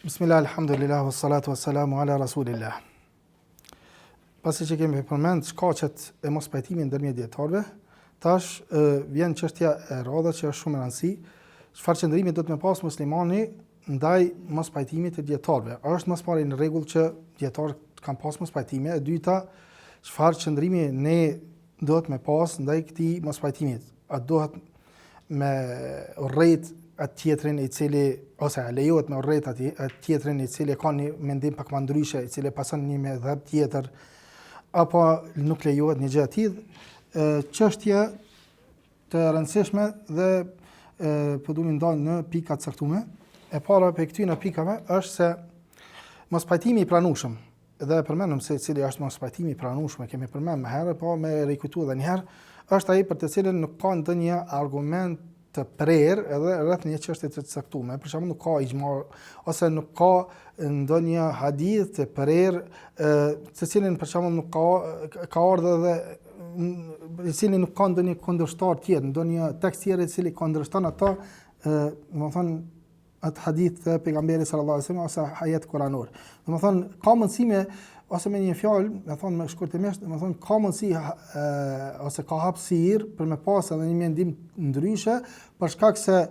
Bismillah, alhamdulillah, wassalatu wassalamu ala rasulillah. Pasi që kemi përmend shkaqet e mos pajtimit ndërmjet dietarëve, tash vjen çështja e radhës që është shumë e rëndësishme. Çfarë qëndrimi do të më pas muslimani ndaj mos pajtimit të dietarëve? Është më së pari në rregull që dietarët kanë pas mos pajtime, e dyta, çfarë qëndrimi ne do të më pas ndaj këtij mos pajtimit? A dohet me urrejt atë tjetrin i cili ose lejohet me urrejt atë tjetrin i cili ka një mendim pak më ndryshe, i cili pason një mëdhëp tjetër, apo nuk lejohet një gjë e tillë. Çështje të rëndësishme dhe po duam ndalë në pika të caktuara. E para për këtyre pikave është se mospajtimi i pranueshëm, dhe përmendëm se cili është mospajtimi i pranueshëm, kemi përmendur më herë, po me rikujtuar edhe një herë, është ai për të cilën nuk ka ndonjë argument të prerë edhe rreth një çështje të caktuar. Për shembull, nuk ka ijma ose nuk ka ndonjë hadith të prerë, të cilin për shembull nuk ka ardhur edhe i cili nuk ka ndonjë kundërshtar tjetër, ndonjë tekst tjetër i cili kundërshton ato, domethënë atë hadith të pejgamberit sallallahu alajhi wasallam ose ajet kuranor. Domethënë ka mundësi ose me një fjalë, me thonë me shkurtimisht, domethënë ka mundësi ose ka hapësirë për me pas edhe një mendim ndryshe, për shkak se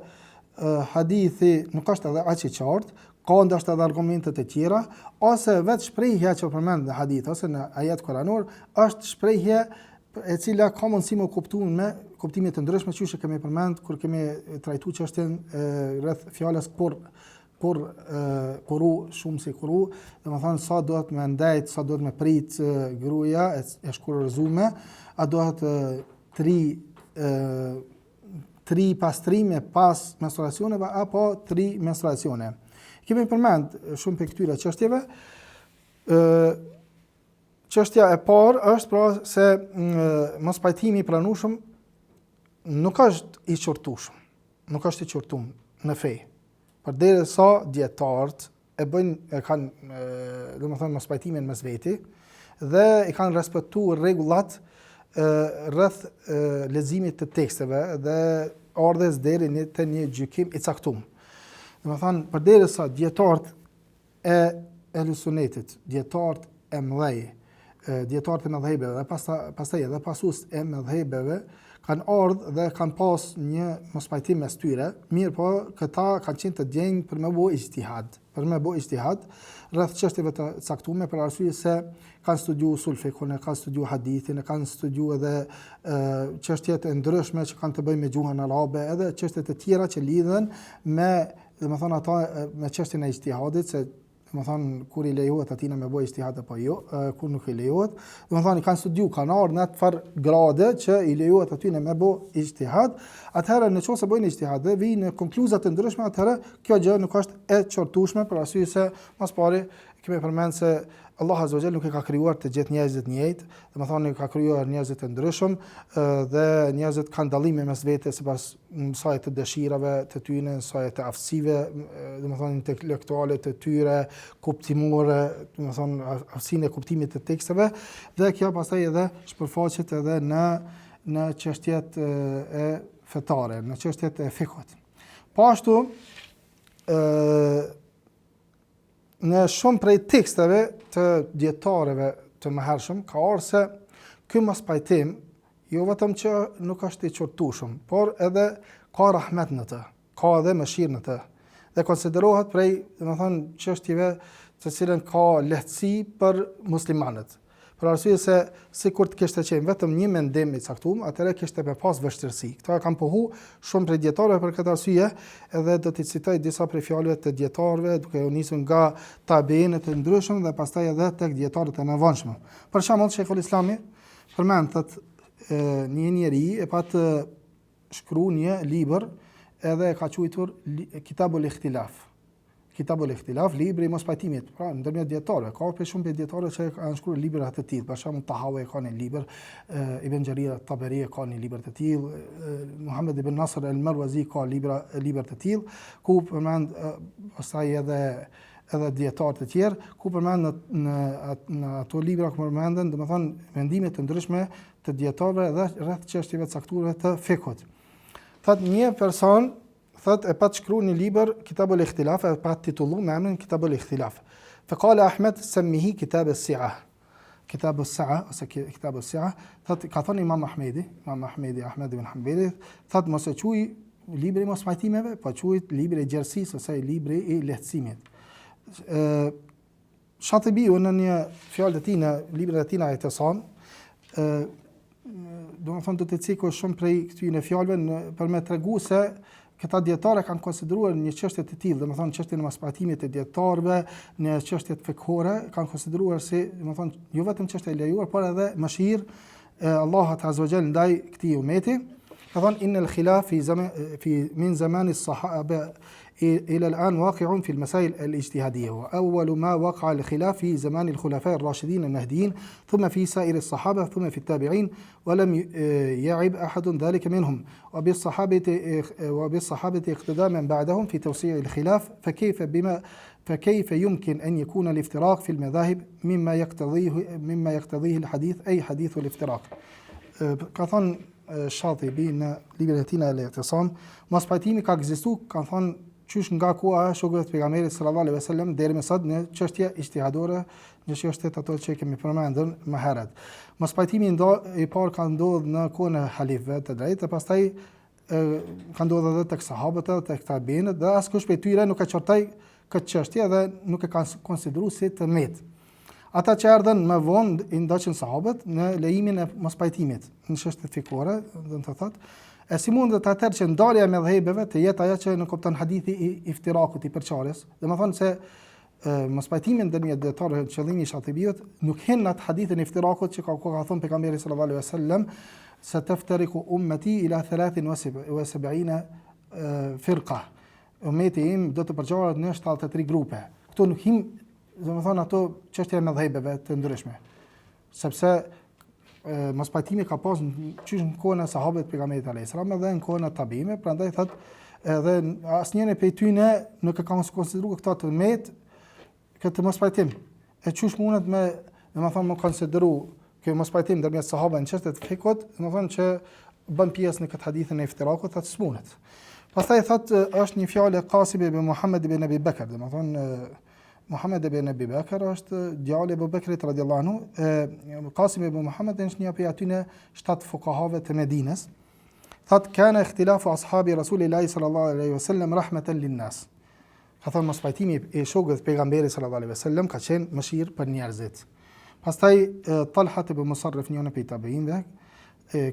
hadithi nuk është edhe aq i qartë, ka ndoshta edhe argumente të tjera, ose vetë shprehja që përmend në hadith ose në ajet kuranor është shprehje e cila ka mundësi me kuptuar me kuptime të ndryshme, që kemi përmend kur kemi trajtuar çështjen rreth fjalës kuru, shumë si kuru, domethënë sa duhet me ndajt, sa duhet me prit gruaja e shkurorzume, a duhet tri pastrime pas menstruacioneve apo 3 menstruacione. Kemi përmend shumë për këtyre çështjeve. Çështja e parë është pra se mos pajtimi i pranueshëm nuk është i qortueshëm, nuk është i qortuar në fe. Përderisa dietarët e kanë domethënë mos pajtimin mes veti dhe i kanë respektuar rregullat rreth leximit të teksteve dhe ardhes deri në një gjykim i caktuar. Domethënë përderisa dietarët e Ehlusunnetit, dietarët e mëdhej, dietarët e mëdhëbeve dhe pastaj edhe pasues e mëdhëbeve kanë ardhur dhe kanë pas një mospajtim mes tyre, mirë po këta kanë qenë të djenjë për me bëu ijtihad, rreth çështjeve të caktuara, për arsye se kanë studiuar usul fikun, kanë studiuar hadithin, kanë studiuar edhe çështje të ndryshme që kanë të bëjnë me gjuhën arabe, edhe çështje të tjera që lidhen me, domethënë ata me çështjen e ijtihadit, se domethënë kur i lejohet atina me bëj ijtihad apo jo, kur nuk i lejohet. Domethënë kanë studiuar, kanë ardhur në atë far grade që i lejohet atyne me bëj ijtihad. Atëherë nëse bëjnë ijtihad dhe vijnë në konkluza të ndryshme, atëherë kjo gjë nuk është e qortueshme, për arsye se mas pari kemi përmend se Allah Azza wa Jalla nuk e ka krijuar të gjithë njerëzit njëjtë, domethënë ka krijuar njerëzit të ndryshëm dhe njerëzit kanë dallime mes vete sipas saj të dëshirave të tyre, saj të aftësive, domethënë intelektuale të tyre, kuptimore, domethënë aftësinë e kuptimit të teksteve, dhe kjo pastaj edhe shpërfaqet edhe në çështjet e fetare, në çështjet e fikut. Po ashtu në shumë prej teksteve të dietarëve të mëhershëm ka ardhur se ky mospajtim jo vetëm që nuk është i qortueshëm, por edhe ka rahmet në të, ka edhe mëshirë në të, dhe konsiderohet prej, domethënë, çështjeve të cilën ka lehtësi për muslimanët. Për arsye se sikur të kishte qenë vetëm një mendim i caktuar, atëherë kishte me pas vështirësi. Këta kanë pohu shumë prej dietarëve për këtë arsye, edhe do t'i citoj disa prej fjalëve të dietarëve, duke u nisur nga tabiinët të ndryshëm dhe pastaj edhe tek dietarët e mëvonshëm. Për shembull, Sheikhul Islami përmend thotë një njeri e pa të shkruar një libër, edhe e ka quajtur Kitabul Ikhtilaf. Kitabul Ikhtilaf, libri i mospajtimit, pra ndërmjet dietarëve, ka për shumë dietarë që kanë shkruar libra të tillë, për shembull Tahawi ka një libër, Ibn Jarir at-Tabari ka një libër të tillë, Muhammad ibn Nasr al-Marwazi ka libra të tillë, ku përmend pastaj edhe dietarë të tjerë, ku përmend në ato libra ku përmenden, domethënë mendime të ndryshme të dietarëve dhe rreth çështjeve të caktuara të fikut. Thotë një person thot e pat shkruar një libër Kitabul Ikhtilaf, e pat titulluar me emrin Kitabul Ikhtilaf. Faqala Ahmed sammihi Kitab as-Si'a. Kitab as-Si'a ose Kitab as-Si'a, thot ka thënë Imam Ahmed ibn Hanbali, thot mos e quaj libri mos pajtimeve, po quhet libri i gjerësisë ose libri i lehtësimit. Shatibiu në një fjalë të tij në librin e tij na I'tisam, do të cikoj shumë prej këtyre fjalëve për me tregu se këta dietarë kanë konsideruar një çështje të tillë, domethënë çështjen e mospajtimit të dietarëve në çështjet fikhore, kanë konsideruar si, domethënë jo vetëm çështja e lejuar, por edhe mëshirë Allahut Azza wa Jall ndaj këtij umeti. Ka thënë inel khilaf fi min zaman as-sahaba إلى الآن واقع في المسائل الاجتهادية وأول ما وقع الخلاف في زمان الخلفاء الراشدين المهديين ثم في سائر الصحابة ثم في التابعين ولم يعب أحد ذلك منهم وبالصحابة اقتداء من بعدهم في توسيع الخلاف فكيف يمكن أن يكون الافتراق في المذاهب مما يقتضيه الحديث أي حديث الافتراق. كثن Shatibi në librin e tij në I'tisam, mospajtimi ka ekzistuar, kanë thënë qysh nga koha e shokëve të pejgamberit sallallahu alaihi wasallam deri më sot në çështje ijtihadore, në çështjet ato që kemi përmendur më herët. Mospajtimi i parë ka ndodhur në kohën e halifëve të drejtë, pastaj ka ndodhur edhe tek sahabët edhe tek tabiinët, dhe askush prej tyre nuk e çortoi këtë çështje dhe nuk e kanë konsideruar si të metë. Ata që erdhen më vonë i ndoqën sahabët në lejimin e mospajtimit në çështjet fikore, do të thotë, e si mundet atëherë që ndarja e mëdhëbeve të jetë ajo që në kupton hadithi i iftirakut, i përçarjes. Domethënë se mospajtimi ndërmjet dietarëve, qëllimi i Shatibiut nuk hen atë hadithin e iftirakut që ka thënë pejgamberi sallallahu alaihi wasallam se teftariku ummati ila 73 firqa. Ummeti im do të përçaret në 73 grupe. Këto nuk him domethënë ato çështje me dhëbeve të ndryshme. Sepse mospajtimi ka pas qysh në kohën e sahabëve të pejgamberit alayhis salam dhe në kohën e tabiinëve, prandaj thotë edhe asnjëri prej tyre nuk e ka konsideruar këto të met këtë mospajtim. E qysh mundet me domethënë më konsideru që mospajtim ndërmjet sahabëve në çështjet e fikut, domethënë që bën pjesë në këtë hadithin e iftirakut, thotë smunet. Pastaj thotë është një fjalë e Qasim ibn Muhammad ibn Abi Bakr, domethënë Muhammad ibn Abi Bakr është djali i Abu Bekrit radhiyallahu anhu. Qasim ibn Muhammad është një prej atyre 7 fuqahave të Medinës. Thotë kana ikhtilafu ashabi Rasulillahi sallallahu alaihi wasallam rahmatan linnas. Ka thënë mospajtimi i shokëve të pejgamberit sallallahu alaihi wasallam ka qenë mëshirë për njerëzit. Pastaj Talha ibn Musarrif, një prej tabiinëve,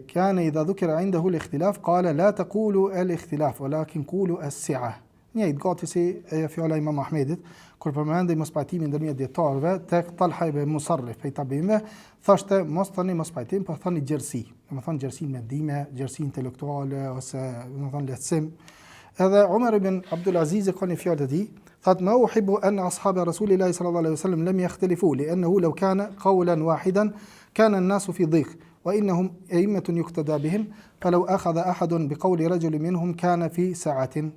kana idha dhukira indahu al-ikhtilaf qala la taqulu al-ikhtilaf walakin qulu as-si'a. Një i gati si e fjala Imam Ahmedit, kur përmendej mospajtimin ndërmjet dietarëve tek Talha ibn Musarrif prej tabiinëve, thoshte mos thoni mospajtim, por thoni gjerësi. Domethënë gjerësi mendime, gjerësi intelektuale ose domethënë lehtësim. Edhe Umar ibn Abdul Aziz ka një fjalë të tij, thotë ma uhibbu an ashabi Rasulillahi sallallahu alaihi wasallam lam yakhtalifu li'annahu law kana qawlan wahidan kana an-nasu fi dhiq wa innahum a'immatun yuqtada bihim falau akhadha ahadun biqawli rajulin minhum kana fi sa'atin.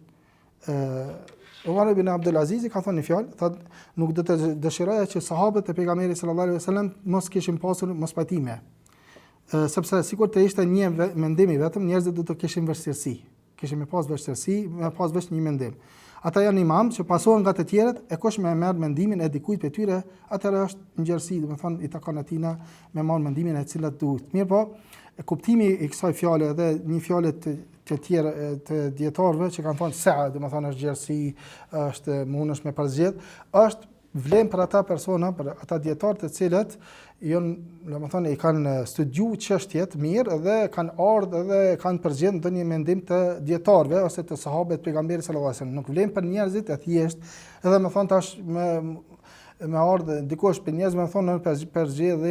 Umar ibn Abdul Aziz ka thënë një fjalë, thotë nuk do të dëshiroja që sahabët e pejgamberit sallallahu alaihi wasallam mos kishin pasur mospajtime. Sepse sikur të ishte një mendim i vetëm, njerëzit do të kishin vështirësi. Kishin me pas vështirësi, me pas vetëm një mendim. Ata janë imam që pasohen nga të tjerët, e kush me merr mendimin e dikujt prej tyre, atëherë është ngjërsi, domethënë i takon atij me marr mendimin e cilat duhet. Mirë po, kuptimi i kësaj fjale dhe një fjalë të tjera të dietarëve që kanë thënë sa'a, domethënë është gjerësi, është mundesh me përzgjedh, është vlen për ata persona, për ata dietarë të cilët domethënë i kanë studiuar çështjet mirë dhe kanë ardhur dhe kanë përzgjedhur ndonjë mendim të dietarëve ose të sahabëve të pejgamberit sallallahu alajhi wasallam. Nuk vlen për njerëzit e thjesht, edhe më thon tash me ardhë dikush për njerëz më thonë përzgjedh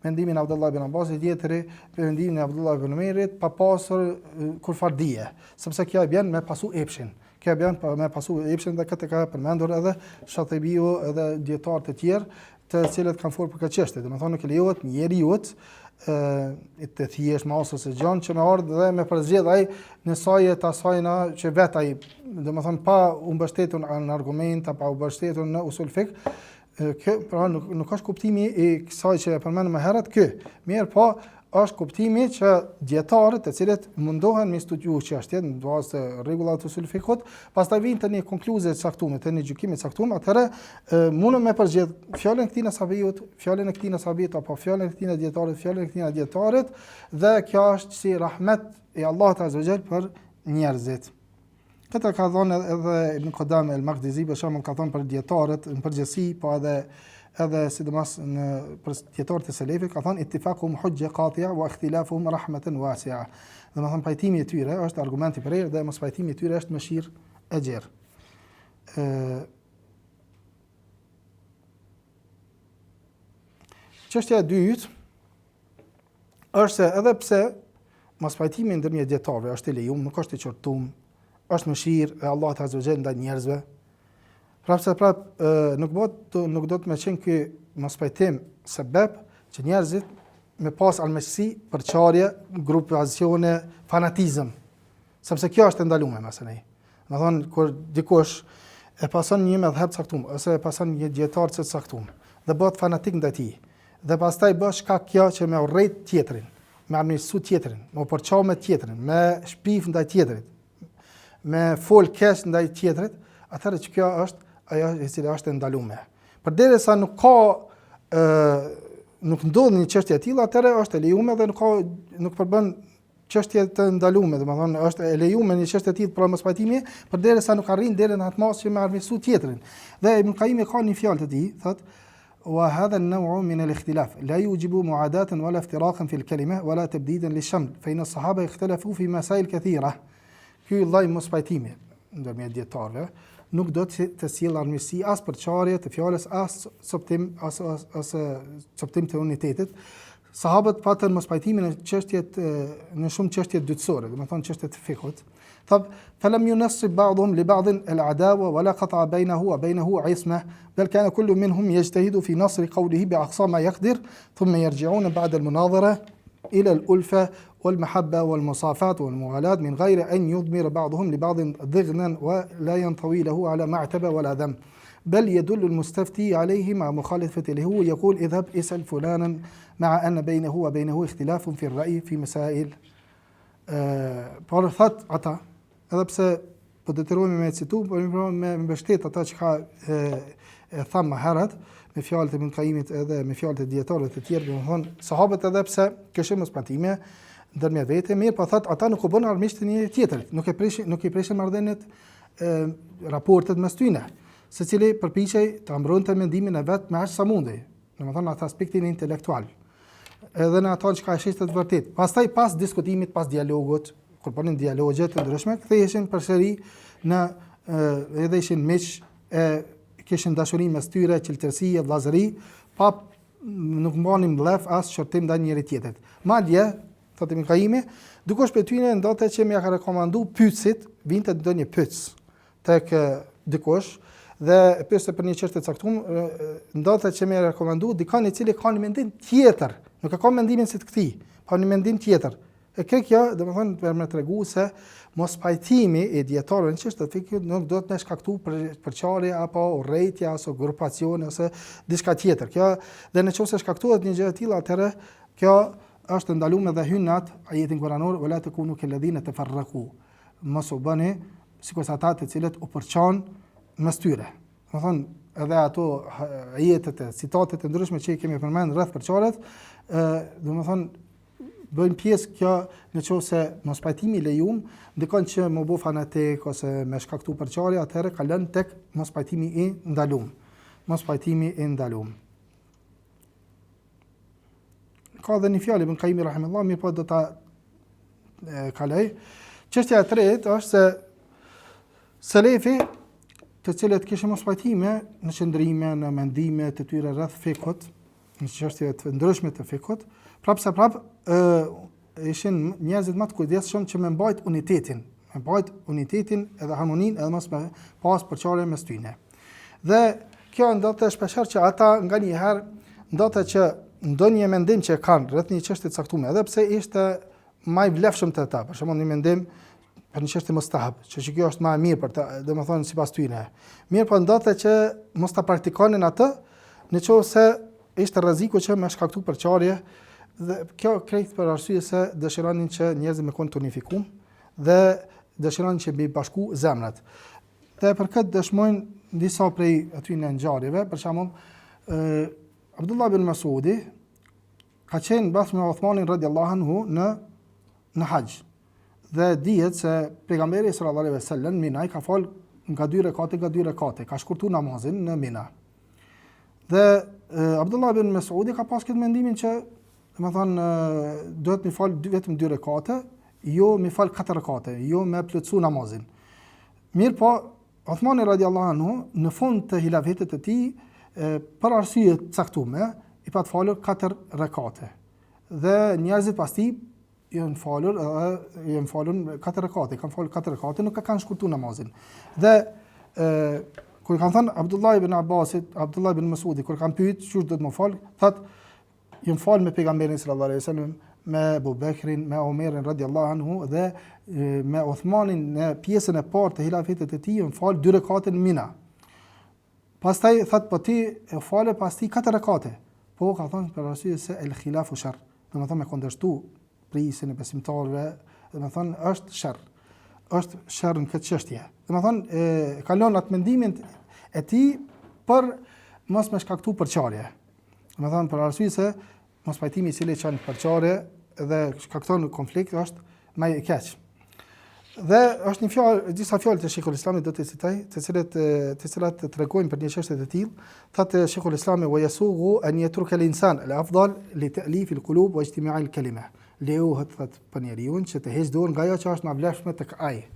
mendimin e Abdullah ibn Abbasit, tjetri mendimin e Abdullah ibn Umerit pa pasur kurfar dije, sepse kjo i bën me pasu epshin. Kjo bën me pasu epshin dhe këtë ka përmendur edhe Shatibiu edhe dietar të tjerë të cilët kanë folur për këtë çështje. Domethënë nuk lejohet njeriu të thjesht mos ose gjën që më ardh dhe me përzgjedh ai në saje të asajna që vet ai, domethënë pa u mbështetur në argumenta, pa u mbështetur në usul fik. Pra nuk është kuptimi i kësaj që e përmendëm më herët kë. Mirë po, është kuptimi që dietarët të cilët mundohen me studiu çështjen në bazë të rregullat të usul fikut, pastaj vinë të një konkluzie të caktuar, të një gjykimi të caktuar, atëherë mundem me përgjigj fjalën e këtij sahabit, fjalën e këtij sahabit apo fjalën e këtij dietarit, fjalën e këtij dietarit, dhe kjo është si rahmet e Allahut azza wa jall për njerëzit. Këtë ka thënë edhe Ibn Qudam el-Maqdisi, për shembull, ka thënë për dietarët në përgjithësi, po edhe sidomos në për dietarët e selefit, ka thënë ittifaquhum hujja qati'a wa ikhtilafuhum rahmatan wasi'a. Domethënë pajtimi i tyre është argument i prerë dhe mos pajtimi i tyre është mëshirë e gjerë. Çështja e dytë është se edhe pse mos pajtimi ndërmjet dietarëve është i lejuar, nuk është i qortum, është mëshirë e Allahut azza wa jall ndaj njerëzve. Nuk do të më qenë ky mos pajtim sebeb që njerëzit me pas almesi për çarje, grupacione, fanatizëm. Sepse kjo është ndaluar mësoni. Do të thonë kur dikush e pason një mëdhëp caktuar ose e pason një dietar të caktuar dhe bëhet fanatik ndaj tij, dhe pastaj bësh shkak kjo që me urrejt tjetrin, me amnisu tjetrin, me porçau me tjetrin, me shpif ndaj tjetrit, me fol keq ndaj tjetrit, atëherë që kjo është ajo e cila është ndaluar. Përderisa nuk ndodh një çështje e tillë, atëherë është e lejuar dhe nuk përbën çështje të ndaluar, domethënë është e lejuar një çështje e tillë për mos pajtimi, përderisa nuk arrin deri në atë mas që me armisu tjetrin. Dhe Ibn Qayyim ka një fjalë të tij, thotë: "Wa hadha an-naw'u min al-ikhtilaf la yujibu mu'adatan wala iftiraqan fi al-kalima wala tabdidan lish-shaml, fa inna as-sahaba ikhtalafu fi masail kathira." Ky lloj mos pajtimi ndërmjet dietarëve nuk do të sjellë armiqësi as për çarje të fjalës, as coptim të unitetit. Sahabët patën mos pajtimin në shumë çështje dytësore, domethënë çështje të fikut. فلم ينصب بعضهم لبعض العداوة ولا قطع بينه وبينه عصمة، بل كان كل منهم يجتهد في نصر قوله بأقصى ما يقدر، ثم يرجعون بعد المناظرة إلى الألفة والمحبة والمصافاة والموالاة من غير أن يضمر بعضهم لبعض ضغنا ولا ينطوي له على معتبة ولا ذنب، بل يدل المستفتي عليه مع مخالفته له يقول اذهب اسأل فلانا مع أن بينه وبينه اختلاف في الرأي في مسائل. Por thot ata, edhe pse po detyrohemi me citu, por me mbështet ata që ka e thamë më herët, me fjalët e Ibn Qayyimit edhe me fjalët e dietarëve të tjerë, domethënë sahabët edhe pse kishin mos pajtime ndërmjet vete, mirë, po thot ata nuk u bën armiqtë një tjetrit, nuk i prishin marrëdhëniet, raportet mes tyre, secili përpiqej të mbronte mendimin e vet me aq sa mundej, domethënë atë aspektin intelektual. Edhe në ato që ka shishtë të vërtet. Pastaj pas diskutimit, pas dialogut, kur bënin dialogje të ndryshme, ktheheshin përsëri në edhe ishin miq, kishin dashuri mes tyre, qeltërsi e vllazëri, pa nuk mbanin mblef as shortim ndaj njëri tjetrit. Madje, thotë Ibn Qayyimi, dikush prej tyre ndoshta që më ka rekomanduar pyetësit, vinte ndonjë pyetës tek dikush dhe pyeste për një çështje të caktuar, ndoshta që më rekomanduar dikon i cili ka një mendim tjetër. Nuk e ka mendimin si të këtij, pa një mendim tjetër. E kjo, domethënë, për me tregu se mos pajtimi i dietarëve në çështje të fikut nuk do të më shkaktojë përçarje apo urrëtie ose grupacione ose diçka tjetër. Kjo dhe nëse shkaktohet një gjë e tillë, atëherë kjo është ndaluar dhe hyn në atë ajetin kuranor wala takunu kalladhina tafarraqu. Mos u bëni sikur ata të cilët u përçan mes tyre. Domethënë, edhe ato ajetet, citatet e ndryshme që i kemi përmendur rreth përçarjes, domethënë bëjnë pjesë kjo nëse mos pajtimi lejum, ndikon që më bu fanatik ose me shkaktu përçarje, atëherë ka lënë tek mos pajtimi i ndalum. Mos pajtimi i ndalum. Ka dhe një fjalë Ibn Qayyim rahimahullah, mirë po do ta kaloj. Çështja e tretë është se selefi, të cilët kishin mos pajtime në qëndrime, në mendime të tyre rreth fikut, në çështje të ndryshme të fikut, ishin njerëzit më të kujdesshëm që me mbajt unitetin edhe harmoninë, edhe mos me pas përçarje mes tyre. Dhe kjo ndodhte shpeshherë që ata nganjëherë ndodhte që ndonjë mendim që kanë rreth një çështje të caktuar, edhe pse ishte më i vlefshëm te ata, për shembull një mendim për një çështje mustahab, që kjo është më e mirë për të, domethënë sipas tyre. Mirë, po ndodhte që mos ta praktikonin atë, nëse ishte rreziku që me shkaktu përçarje Dhe kjo krejt për arsye se dëshironin që njerëzit me kon të unifikum dhe dëshironin që mbi bashku zemrat. Dhe për këtë dëshmojnë disa prej aty në ngjarjeve, për shembull, Abdullah ibn Mas'udi ka qenë bashkë me Uthmanin radhiyallahu anhu në haxh. Dhe dihet se pejgamberi sallallahu alaihi wasallam Mina ka fal nga 2 rekate, ka shkurtuar namazin në Mina. Dhe Abdullah ibn Mas'udi ka pas këtë mendimin që, domethënë, duhet mi fal vetëm 2 rekate, jo mi fal 4 rekate, jo me plotsu namazin. Mirë po, Uthmani radhiyallahu anhu në fund të hilafetit të tij, për arsye të caktuar, i pa të falur 4 rekate. Dhe njerëzit pas tij janë falur 4 rekate, kanë falur 4 rekate, nuk kanë shkurtuar namazin. Dhe kur kanë thënë Abdullah ibn Abbasit, Abdullah ibn Mas'udi, kur kanë pyet çu do të më fal, thotë jam fal me pejgamberin sallallahu alaihi wasallam, me Abu Bekrin, me Omerin radhiyallahu anhu dhe me Uthmanin në pjesën e parë të hilafetit të tij, jam fal 2 rekate në Mina. Pastaj thotë po ti e falë pas ti 4 rekate. Po ka thënë për arsye se el khilafu sharr. Domethënë me kundërshtu prisin e besimtarëve, domethënë është sharr. Është sharr në këtë çështje. Domethënë kalon atë mendimin e tij për mos me shkaktu përçarje. Domethënë për arsye se mos pajtimi i cili çon përçarje dhe shkakton konflikt është më i keq. Dhe është një fjalë, disa fjalë të Sheikhul Islamit do të citoj, të cilat tregojnë për një çështje të tillë. Thotë Sheikhul Islami wa yasughu an yatruka al-insan al-afdal li ta'lif al-qulub wa ijtima' al-kalima. Lejohet për njeriu që të heqë dorë nga ajo që është më vlefshme tek ai.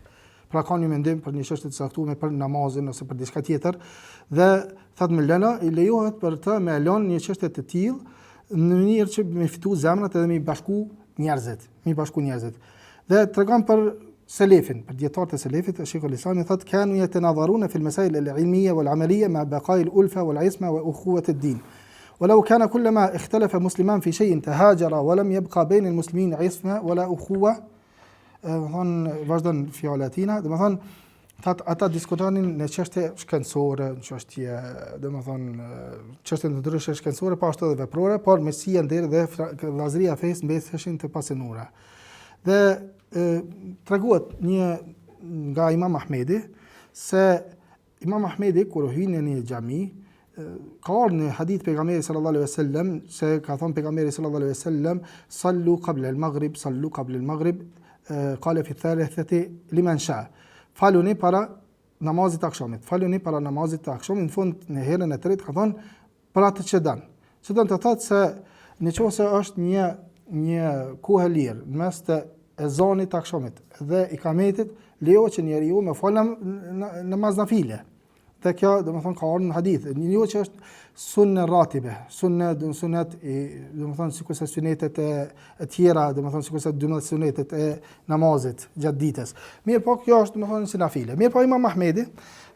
Pra ka një mendim për një çështje të caktuar për namazin ose për diçka tjetër dhe thotë më lëna i lejohet për të me lënë një çështje të tillë në mënyrë që me fitu zemrat edhe me bashku njerëzit. Dhe tregon për selefin, për dietarët e selefit, Sheikhul Islami thotë kanu yatanadharuna fi al-masail al-ilmiyya wal-amaliyya ma baqa'i al-ulfa wal-isma wa ukhuwat ad-din. ولو كان كلما اختلف مسلمان في شيء تهاجر ولم يبقى بين المسلمين عصمة ولا أخوة. Vazhdon fjalatina, domethënë ata diskutonin në çështje shkencore, në çështje, domethënë çështje të ndryshme shkencore, pa ashtu edhe veprore, por mesia ndër dhe vllazëria fesë mbeteshin të pasenuara. Dhe treguat një nga Imam Ahmedi se Imam Ahmedi kur hyn në një xhami ka ardhur në hadith pejgamberit sallallahu alaihi wasallam se ka thënë pejgamberi sallallahu alaihi wasallam sallu qabla al-maghrib qala fi thalithati liman sha. Faluni para namazit të akşamit. Në fund në herën e tretë ka thënë për atë që don. Që do të thotë se nëse është një kohë e lirë në mes të ezanit të akşamit dhe ikametit, lejohet që njeriu me fal namaz nafile. Dhe kjo domethënë ka ardhur në hadith, një që është sunne ratibe, sunet domethënë sikur se sunetet e tjera, domethënë sikur se 12 sunetet e namazit gjatë ditës. Mirë po kjo është domethënë si nafile. Mirë po Imam Ahmedi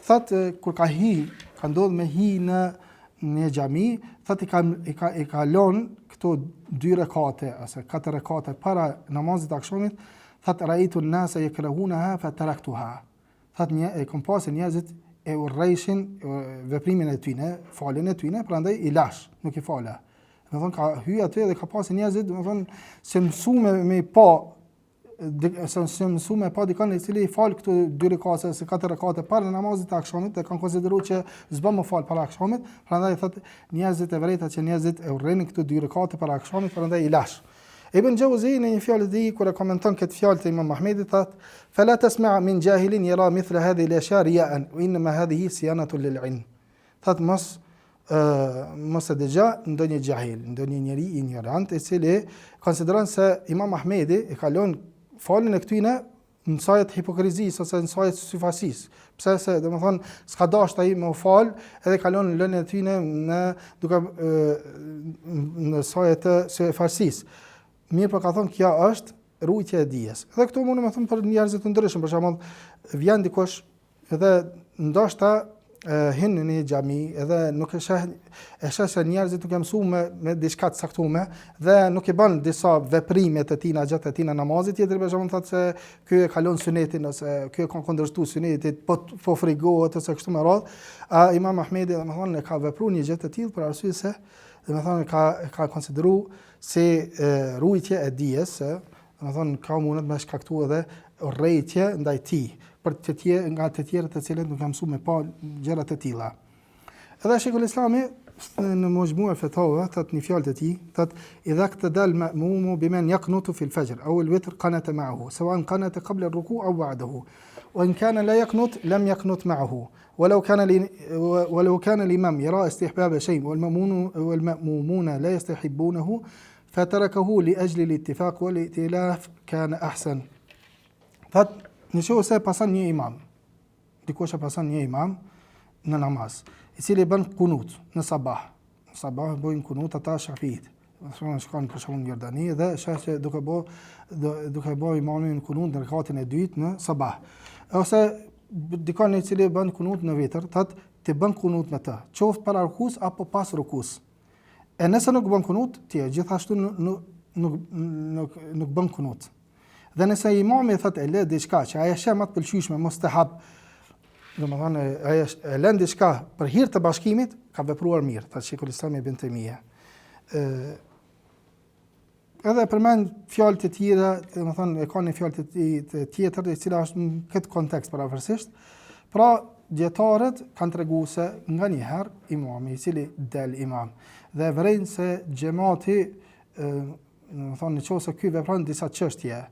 thotë kur ka ndodhur me në një xhami, thotë i ka lënë këto 2 rekate ose 4 rekate para namazit të akşamit, thotë raitu an-nasa yakrahunaha fataraktuha. Thotë kom pasur njerëzit e urrejshin veprimin e tyne, faljen e tyne, prandaj i lash, nuk i fala. Domethënë ka hyj aty dhe ka pasur njerëzit, domethënë se mësuar me pa dikon i cili i fal këto 2 rekate ose 4 rekate para namazit të akşamit, dhe kanë konsideruar që s'bën më fal para akşamit, prandaj thotë njerëzit e vërtetë që njerëzit e urrejnë këto 2 rekate para akşamit, prandaj i lash. Ibn Jauzi në një fjalë të tij kur e komenton këtë fjalë të Imam Ahmedit thotë fala tasma' min jahilin yara mithla hadhihi al-ashya riya'an wa inma hadhihi siyanatun lil-'ilm. Thotë mos e dëgja ndonjë jahil, ndonjë njeri ignorant i cili konsideron se Imam Ahmedi e ka lënë falën e këtyne në sajt hipokrizisë ose në sajt syfasisë. Pse se domethënë s'ka dashur ai me u fal, edhe ka lënë lënë e tyne në sajt syfasisë. Mirë po ka thonë kjo është rujtje e dijes. Dhe këtu mund të them për njerëz të ndryshëm, për shembull, vjen dikush edhe ndoshta hyn në një xhami edhe nuk e sheh se njerëzit nuk e mësuar me diçka të caktuar dhe nuk i bën disa veprime të tina gjatë tina namazit, tjetër për shembull thotë se ky e kalon sunetin ose ky e ka kundërshtuar sunetit, po frigohet ose kështu me radhë. Imam Ahmedi domethënë ka vepruar një gjë të tillë për arsye se domethënë ka konsideruar si rujtje e dijes, domethënë ka mundet me shkaktu edhe urrëtie ndaj tij, për nga të tjerët të cilët nuk kanë mësuar me pa gjërat e tilla. Edhe Sheikhul Islami në Majmu' al-Fatawa thot një fjalë të tij, thot idha iqtada al-ma'mum biman yaqnutu fi al-fajr aw al-witr qanata ma'ahu sawa'an qanata qabla ar-ruku' aw ba'dahu wa in kana la yaqnut lam yaqnut ma'ahu ولو كان الإمام يرى استحباب شيء والمأمومون لا يستحبونه فتركه لأجل الاتفاق والائتلاف كان أحسن. Thot, në shoh se pason një imam. Dikush e pason një imam në namaz, i cili bën kunut në sabah. Në sabah bojnë kunut ata Shafiit. Shkon për shkakun në Jordani dhe sheh që duke bë imamin kunut në rekatin e dytë në sabah. Ose dikon i cili bën kunut në vitër, thot ti bën kunut me të, qoftë para rukus apo pas rukus. E nëse nuk bën kunut, ti gjithashtu nuk bën kunut. Dhe nëse imami thot e lë diçka që ajo është më të pëlqyeshme, mustahab, domethënë ajo e lën diçka për hir të bashkimit, ka vepruar mirë, thot Sheikhul Islam ibn Taymija. Edhe përmend fjalë të tjera, domethënë e ka një fjalë të tjetër e cila është në këtë kontekst paraversisht. Pra dietarët kanë treguar se nganjëherë imami i cili del imam dhe vërejnë se xhamati domethënë nëse ky vepron disa çështje,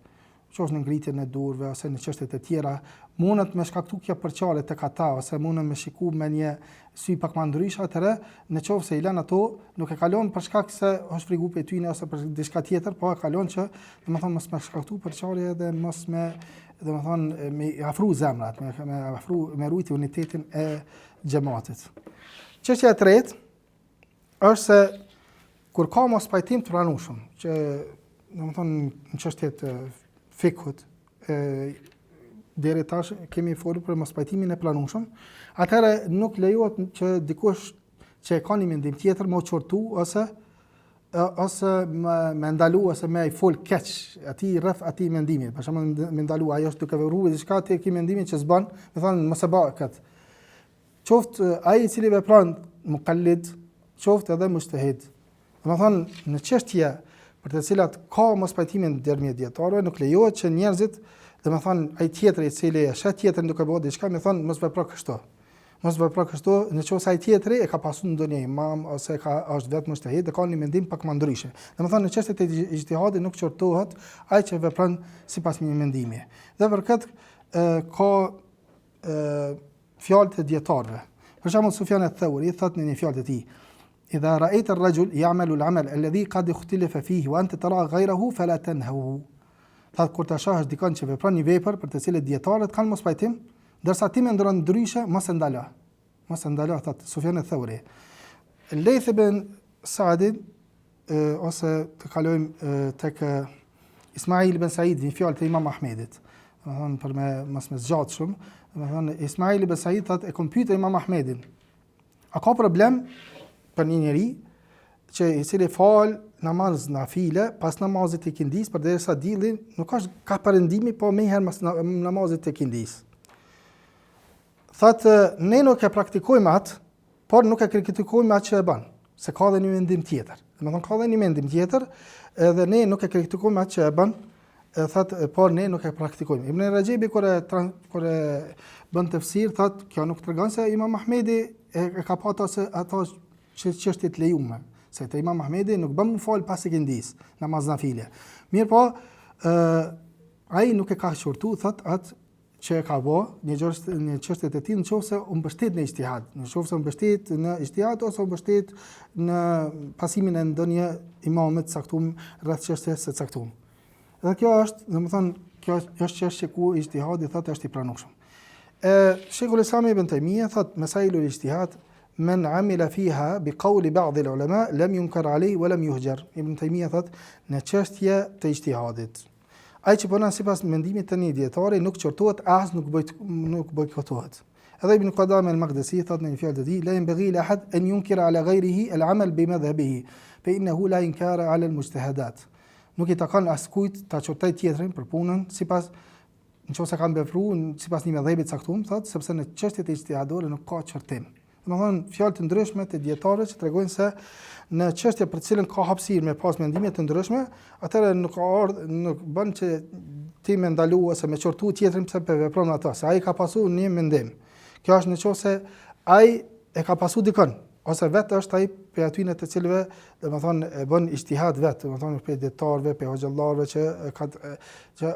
qoftë në ngritjen e durve ose në çështjet e tjera, mundet me shkaktu kjo përçarje tek ata ose mundet me shiku me një sy pak më ndryshe, atëherë nëse i lën ato, nuk e kalon për shkak se është frigu pe tyne ose për diçka tjetër, po e kalon që domethënë mos me shkaktu përçarje dhe mos me domethënë me afru zemrat, me rujtë unitetin e xhamatit. Çështja e tretë është se kur ka mos pajtim të pranueshëm, që domethënë në çështjet fikhut, deri tash kemi folur për mospajtimin e planueshëm, atëherë nuk lejohet që dikush që ka një mendim tjetër më qortu ose me ndalu ose me fol keq atij rreth atij mendimi. Për shembull me ndalu ajo është duke vepruar diçka te ky mendimin që s'bën, më thonë mos e bë kët. Qoftë ai i cili vepron muqallid, qoftë edhe mujtahid. Domethënë në çështje për të cilat ka mospajtimin ndërmjet dietarëve, nuk lejohet që njerëzit, domethënë ai tjetri i cili është tjetër duke bëu diçka, më thon mos vepro kështu. Mos vepro kështu, nëse ai tjetri e ka pasur ndonjë imam ose është vetëm mujtahid, ka një mendim pak më ndryshe. Domethënë në çështjet e ijtihadit nuk qortohet ai që vepron sipas një mendimi. Dhe për këtë ka fjalë të dietarëve. Për shembull Sufjan al-Thawri thotë në një fjalë të tij: إذا رأيت الرجل يعمل العمل الذي قد اختلف فيه وأنت ترى غيره فلا تنهه. Thot kur ta shohësh dikon që vepron një vepër për të cilën dietarët kanë mos pajtim, ndërsa ti mendon ndryshe, mos e ndalo. Mos e ndalo, thot Sufjan al-Thawri. Layth ibn Sa'd ose të kalojmë tek Ismail ibn Sa'id, një fjalë të Imam Ahmedit. Domethënë për mos me zgjat shumë, domethënë Ismail ibn Sa'id thot e kompjuter Imam Ahmedin. A ka problem për një njeri që i cili fal namaz nafile pas namazit të ikindis, përderisa dilli nuk ka perëndimi, po më herë pas namazit të ikindis. Thotë ne nuk e praktikojmë atë, por nuk e kritikojmë atë që e bën, se ka dhe një mendim tjetër. Domethënë ka dhe një mendim tjetër, edhe ne nuk e kritikojmë atë që e bën, thotë por ne nuk e praktikojmë. Ibn Rajebi kur e bën tefsir thotë kjo nuk tregon se Imam Ahmedi e ka patur se ato çështje të lejuara, se te Imam Ahmedi nuk bën më fal pas ikindis, namaz nafile. Mirë po, ai nuk e ka shurtu, thot atë që e ka bë, një çështje të tillë nëse u mbështet në ijtihad, nëse u mbështet në ijtihad ose u mbështet në pasimin e ndonjë imamit caktuar rreth çështjes së caktuar. Dhe kjo është, domethënë, kjo është çështje ku ijtihadi thotë është i pranueshëm. Sheikhul Islam ibn Taymija thot masailul ijtihad من عمل فيها بقول بعض العلماء لم ينكر عليه ولم يهجر. Ibn Taymija thot në çështje të ijtihadit, ai që punon sipas mendimit të një dietari nuk qortohet as nuk bojkotohet. Edhe Ibn Qudama al-Maqdisi thot në një fjalë të tij: la yanbaghi li ahad an yunkira ala ghayrihi al-amal bi madhhabihi fa innahu la inkara ala al-mujtahadat. Nuk i takon askujt ta qortoj tjetrin për punën sipas nëse kanë vepruar sipas një madhhabi të caktuar, thot sepse në çështjet e ijtihadore nuk ka qortim. domethënë fjalë të ndryshme të dietarëve që tregojnë se në çështje për të cilën ka hapësirë me pas mendime të ndryshme, atëherë nuk bën që ti me ndalu ose me qortu tjetrin pse po vepron ato, se ai ka pasur një mendim. Kjo është nëse ai e ka pasur dikon, ose vetë është ai për atyre të cilëve domethënë e bën ijtihad vetë, domethënë për dietarëve, për hoxhallarëve që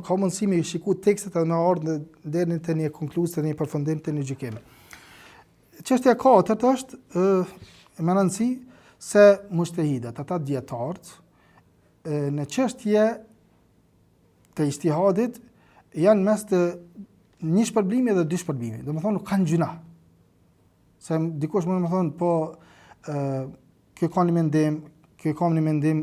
ka mundësi me shiku tekstet edhe me ardhur deri te një konkluzë, te një përfundim, te një gjykim. Çështja e katërt është më rëndësi se mushtehidet, ata dietarët në çështje të ijtihadit janë mes të një shpërblimi dhe dy shpërblimi. Domethënë nuk kanë gjuna. Se dikush mund të thonë po kjo ka një mendim, kjo ka një mendim,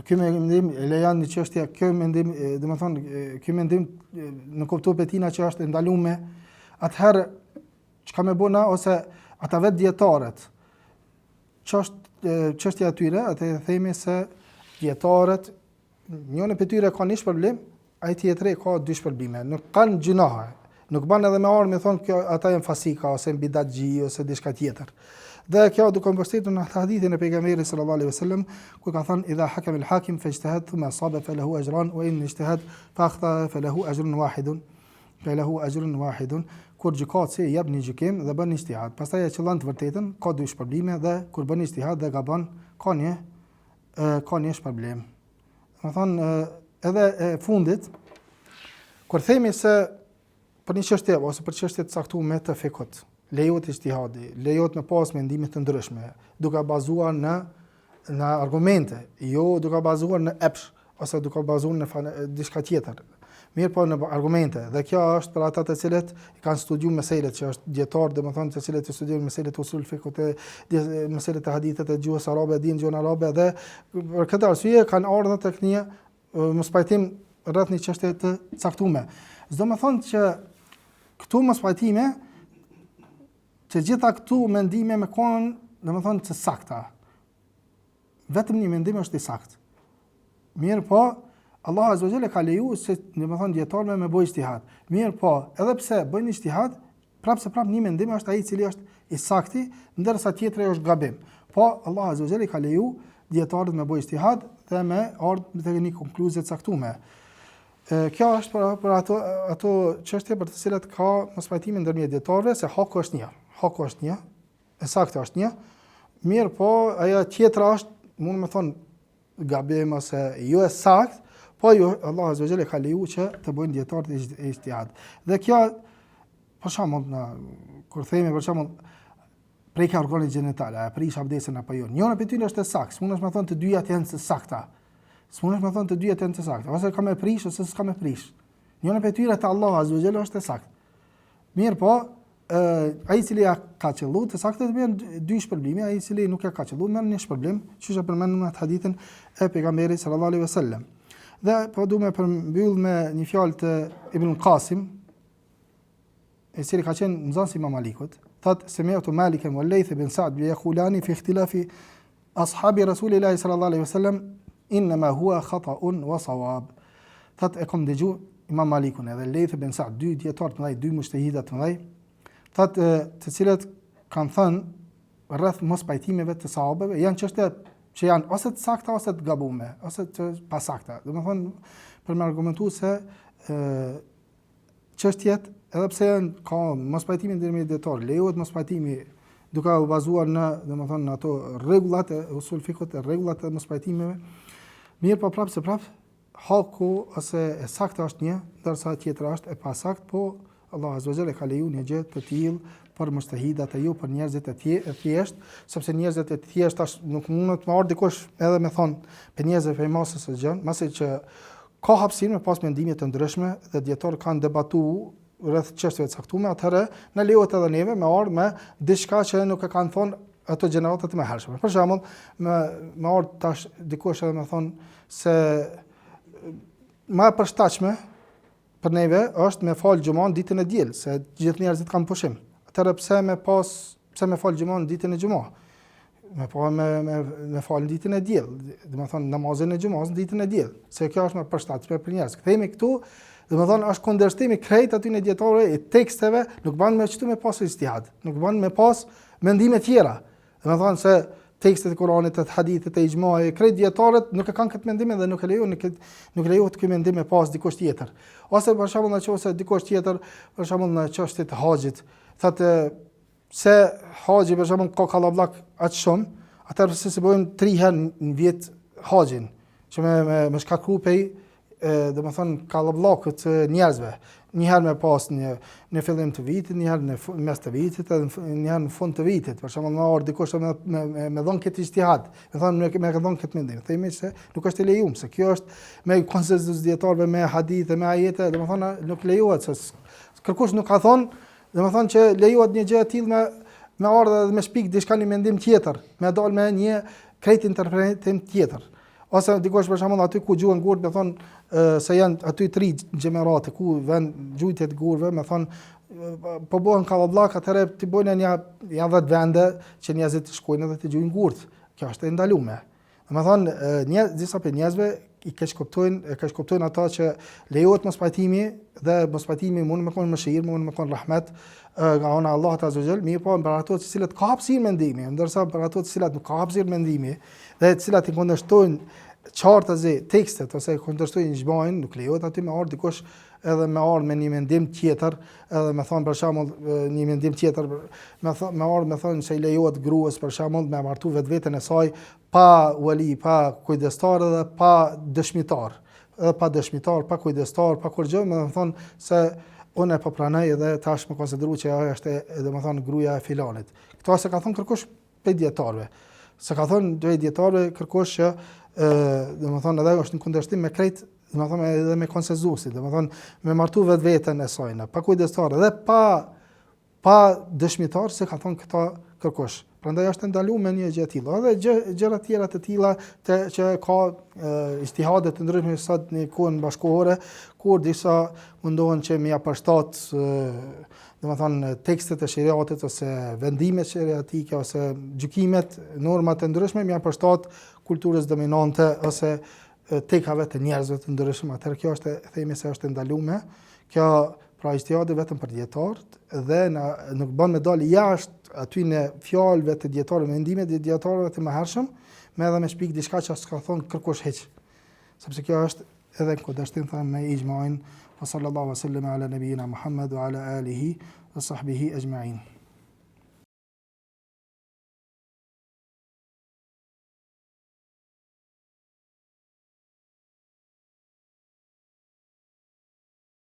ky mendim e lejon në çështje, ky mendim, domethënë ky mendim në kuptuar petina që është ndaluar, atëherë çka më bëna ose ata vetë dietarët çështja e tyre, atë themi se dietarët njëri prej tyre ka një shpërblim, ai tjetri ka dy shpërblime. Nuk kanë gjunahe. Nuk bën edhe me armë me thonë kjo ata janë fasika ose bidatxhi ose diçka tjetër. Dhe kjo duke mbështetur në hadithin e pejgamberit sallallahu alaihi wasallam ku ka thënë idha hakama al-hakim fa ijtahad thumma asaba falahu ajran wa in ijtahad fa akhta falahu ajrun wahidun. Kur gjykatësi jep një gjykim dhe bën ijtihad, pastaj e qëllon të vërtetën, ka dy shpërblime dhe kur bën ijtihad dhe gabon, ka një shpërblim. Domethënë edhe e fundit kur themi se për një çështje ose për çështje të caktuar të fikut, lejohet ijtihadi, lejohet me pas mendime të ndryshme, duke bazuar në argumente, jo duke bazuar në epsh ose duke bazuar në diçka tjetër. Mirë po në argumente, dhe kjo është për ata të cilët kanë studiuar meselet, që është dietar, domethënë të cilët studiojnë meselet usul fikut, meselet e hadithit e gjuhës arabe, dinë gjuhën arabe dhe për këtë arsye kanë ardhur tek një mospajtim rreth një çështje të caktuar. S'do të thonë që këtu mospajtime që gjitha këtu mendime me kanë, domethënë të sakta. Vetëm një mendim është i saktë. Mirë po Allah azza wa jalla ka leju se domethënë dietarëve me bëj ijtihad. Mirë po, edhe pse bëjnë ijtihad, prapë një mendim është ai i cili është i saktë, ndërsa tjetri është gabim. Po Allah azza wa jalla ka leju dietarët me bëj ijtihad dhe me ardhur te një konkluzë të caktuar. Kjo është për ato çështje për të cilat ka mospajtime ndërmjet dietarëve se haku është një. Haku është një, e saktë është një. Mirë po, ajo tjetra është, mund të thonë gabim ose jo e saktë, po jo, Allah azza wa jalla ka leju që të bëjnë dietarët ijtihad. Dhe kjo, për shembull, kur themi për shembull prekja organit gjenitale, a prish abdesin apo jo. Njëra prej tyre është e saktë, s'mundesh me thonë të dyja janë të sakta. S'mundesh me thonë të dyja janë të sakta, ose ka me prish ose s'ka me prish. Njëra prej tyre te Allah azza wa jalla është e saktë. Mirë po, ai i cili ka qelluar të saktë të bën dy shpërblime, ai i cili nuk ka qelluar merr një shpërblim, siç e përmendëm në hadithin e pejgamberit sallallahu alaihi wasallam. Dhe po du me përmbyll me një fjalë të Ibn Qasim, i cili ka qenë nxënës i Imam Malikut. Thotë semi'tu Malikan wal Layth ibn Sa'd yaqulani fi ikhtilafi ashabi Rasulillahi sallallahu alaihi wasallam inma huwa khata'un wa sawab. Thotë e kam dëgjuar Imam Malikun edhe Layth ibn Sa'd, dy dietar të mëdhenj, dy mushtehida të mëdhenj, thotë të cilët kanë thënë rreth mos pajtimeve të sahabeve, janë çështje që janë ose të sakta ose të gabume, ose të pasakta. Domethënë për me argumentuar se çështjet, edhe pse ka mospajtime ndërmjet dietar, lejohet mospajtimi duke u bazuar në, domethënë, ato rregullat e usul fikut, rregullat e mospajtimeve. Mirë po prapë haku ose e sakta është një, ndërsa tjetra është e pasakt, po Allah azza wa jalla ka lejuar një gjë të tillë për mushtahidat e jo për njerëzit e thjesht, sepse njerëzit e thjesht nuk mund të marrë dikush edhe me thonë për njerëzve për masës së gjën, masi që ka hapësirë me pas mendime të ndryshme dhe dietarë kanë debatuar rreth çështjeve të caktuara, atëherë na lejohet edhe neve me ardh me diçka që nuk e kanë thonë ato gjeneratat e mëhershme. Për shembull, me ardh tash dikush edhe me thonë se më e përshtatshme për neve është me fal xhuman ditën e diel, se gjithë njerëzit kanë pushim. Atëherë pse me fal xhuman ditën e xumah? Me fal ditën e diell, domethënë namazin e xumahs ditën e diell, se kjo është më përshtatshme për njerëz. Kthehemi këtu Domethënë është kundërshtimi krejt aty në dietarëve e teksteve, nuk bën me çtu me pas ijtihad, nuk bën me pas mendime tjera. Domethënë se tekstet e Kuranit, të hadithit, e ixhmae, krejt dietarët nuk e kanë këtë mendim dhe nuk lejohet ky mendim me pas dikush tjetër. Ose për shembull nëse dikush tjetër, për shembull në çështjet e haxhit, thotë se haxhi për shembull ka kallabllak aq shumë, atëherë se bëjmë 3 herë në vit haxhin, që me shkakru pej domethënë kallabllakut të njerëzve. Një herë me pas në fillim të vitit, një herë në mes të vitit, edhe një herë në fund të vitit. Për shembull, më ardhi dikush me dhon këtë ijtihad, me thonë me dhon këtë mendim. Themi se nuk është e lejuar, se kjo është me konsenzus dietarëve, me hadithe, me ajete, domethënë nuk lejohet se kërkush nuk ka thonë, domethënë që lejohet një gjë e tillë me ardhe dhe me shpik diçka një mendim tjetër, me dal me një krejt interpretim tjetër. Ose dikush për shembull aty ku gjuhen gurë, me thonë se janë aty 3 gjenerate ku vën gjujtjet gurëve, me thonë po bëhen kallabllak, atëherë ti bojnë janë 10 vende që njerëzit shkojnë edhe të gjujnë gurët. Kjo është e ndaluar. Domethënë disa për njerëzve i keq kuptojnë ata që lejohet mos pajtimi dhe mos pajtimi mund të thonë mëshirë, mund të thonë rahmet nga ana e Allahut azza xal, mirë po për ato të cilat ka hapësirë mendimi, ndërsa për ato të cilat nuk ka hapësirë mendimi dhe të cilat i kundërshtojnë qartazi tekstet ose kundërshtojnë ixhmain, nuk lejohet aty me ardh dikush edhe me ardh me një mendim tjetër, edhe me thonë për shembull një mendim tjetër, me ardh me thonë se i lejohet gruas për shembull me martu vetveten e saj pa wali, pa kujdestar dhe pa dëshmitar. Edhe pa dëshmitar, pa kujdestar, pa kurrë, me thonë se unë e po pranoj edhe tash më konsideroj që ajo është domethënë gruaja e filanit. Kto se ka thonë kërkush pe dietarëve. Se ka thonë dy dietarëve kërkush që domethënë edhe është në kundërshtim me krejt, domethënë edhe me konsenzusin, domethënë me martu vetveten e saj, pa kujdestar dhe pa dëshmitar, se ka thonë këta kërkush. Prandaj është ndaluar me një gjë e tillë. Edhe gjëra tjera të tilla që ka ijtihade të ndryshme sot në kohën bashkëkohore, kur disa mundohen që me ja përshtat domethënë tekstet e shariatit ose vendimet shariatike ose gjykimet, normat e ndryshme me ja përshtat kulturës dominante ose tekave të njerëzve të ndryshëm. Atëherë kjo është themi se është ndaluar. Kjo pra ijtihadi vetëm për dietarët dhe nuk bën me dalë jashtë aty në fjalëve të dietarëve, mendimet e dietarëve të mëhershëm, me edhe me shpik diçka që s'ka thonë kërkush hiç. Sepse kjo është edhe në kundërshtim me ijmain. Sallallahu alaihi wa sallam ala nabiyina Muhammad wa ala alihi wa sahbihi ajma'in.